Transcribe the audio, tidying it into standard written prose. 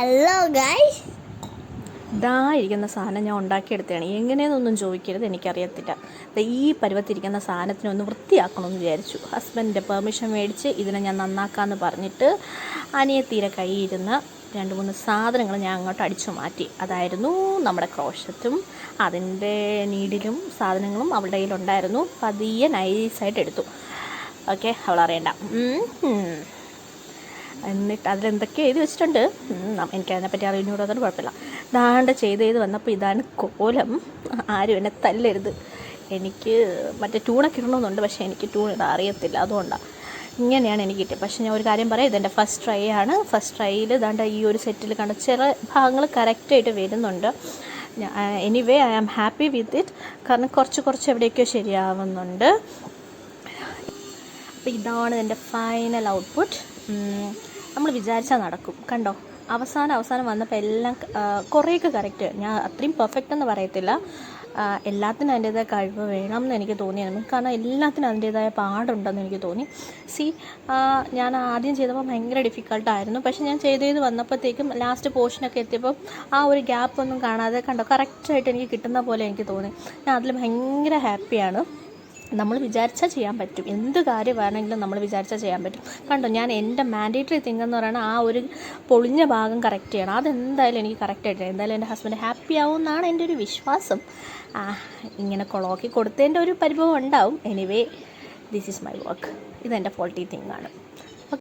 Hello guys, ഇതാ ഇരിക്കുന്ന സാധനം ഞാൻ ഉണ്ടാക്കിയെടുത്തതാണ്. എങ്ങനെയെന്നൊന്നും ചോദിക്കരുത്, എനിക്കറിയത്തില്ല. ഈ പരുവത്തിരിക്കുന്ന സാധനത്തിനൊന്ന് വൃത്തിയാക്കണമെന്ന് വിചാരിച്ചു. ഹസ്ബൻഡിൻ്റെ പെർമിഷൻ മേടിച്ച് ഇതിനെ ഞാൻ നന്നാക്കാമെന്ന് പറഞ്ഞിട്ട് അനിയത്തിയുടെ കയ്യിരുന്ന 2-3 സാധനങ്ങൾ ഞാൻ അങ്ങോട്ട് അടിച്ചു മാറ്റി. അതായിരുന്നു നമ്മുടെ ക്രോഷറ്റും അതിൻ്റെ നീഡിലും സാധനങ്ങളും അവളുടെ കയ്യിലുണ്ടായിരുന്നു. പതിയെ നൈസായിട്ട് എടുത്തു. ഓക്കെ, അവളറിയണ്ട. എന്നിട്ട് അതിലെന്തൊക്കെ എഴുതി വെച്ചിട്ടുണ്ട്, എനിക്കതിനെപ്പറ്റി അറിയുന്നതോടൊന്നും കുഴപ്പമില്ല. ദാണ്ട് ചെയ്ത് വന്നപ്പോൾ ഇതാണ് കോലം. ആരും എന്നെ തല്ലരുത്. എനിക്ക് മറ്റേ ട്യൂണൊക്കെ ഇടണമെന്നുണ്ട്, പക്ഷേ എനിക്ക് ട്യൂൺ ഇടാൻ അറിയത്തില്ല. അതുകൊണ്ടാണ് ഇങ്ങനെയാണ് എനിക്ക് കിട്ടിയത്. പക്ഷേ ഞാൻ ഒരു കാര്യം പറയാം, ഇതെൻ്റെ ഫസ്റ്റ് ട്രൈ ആണ്. ഫസ്റ്റ് ട്രൈയിൽ ദാണ്ട് ഈ ഒരു സെറ്റിൽ കണ്ട ചില ഭാഗങ്ങൾ കറക്റ്റായിട്ട് വരുന്നുണ്ട്. Anyway I am happy with it. കാരണം കുറച്ച് എവിടെയൊക്കെയോ ശരിയാവുന്നുണ്ട്. അപ്പോൾ ഇതാണ് എൻ്റെ ഫൈനൽ ഔട്ട്പുട്ട്. നമ്മൾ വിചാരിച്ചാൽ നടക്കും. കണ്ടോ, അവസാനം വന്നപ്പോൾ എല്ലാം കുറേയൊക്കെ കറക്റ്റ്. ഞാൻ അത്രയും പെർഫെക്റ്റ് എന്ന് പറയത്തില്ല. എല്ലാത്തിനും അതിൻ്റേതായ കഴിവ് വേണം എന്ന് എനിക്ക് തോന്നിയിരുന്നു. കാരണം എല്ലാത്തിനും അതിൻ്റേതായ പാടുണ്ടെന്ന് എനിക്ക് തോന്നി. ഞാൻ ആദ്യം ചെയ്തപ്പോൾ ഭയങ്കര ഡിഫിക്കൽട്ടായിരുന്നു. പക്ഷേ ഞാൻ ചെയ്ത് വന്നപ്പോഴത്തേക്കും ലാസ്റ്റ് പോർഷനൊക്കെ എത്തിയപ്പോൾ ആ ഒരു ഗ്യാപ്പൊന്നും കാണാതെ കണ്ടോ കറക്റ്റായിട്ട് എനിക്ക് കിട്ടുന്ന പോലെ എനിക്ക് തോന്നി. ഞാൻ അതിൽ ഭയങ്കര ഹാപ്പിയാണ്. നമ്മൾ വിചാരിച്ചാൽ ചെയ്യാൻ പറ്റും. എന്ത് കാര്യം വേണമെങ്കിലും നമ്മൾ വിചാരിച്ചാൽ ചെയ്യാൻ പറ്റും. കണ്ടോ, ഞാൻ എൻ്റെ മാൻഡേറ്ററി തിങ് എന്ന് പറയുന്നത് ആ ഒരു പൊളിഞ്ഞ ഭാഗം കറക്റ്റ് ചെയ്യണം. അതെന്തായാലും എനിക്ക് കറക്റ്റായിട്ട് എന്തായാലും എൻ്റെ ഹസ്ബൻഡ് ഹാപ്പി ആവും എന്നാണ് എൻ്റെ ഒരു വിശ്വാസം. ഇങ്ങനെ കൊളോക്കി കൊടുത്തതിൻ്റെ ഒരു പരിഭവം ഉണ്ടാവും. Anyway, this is my work. ഇതെൻ്റെ ഫോൾട്ടി തിങ് ആണ്.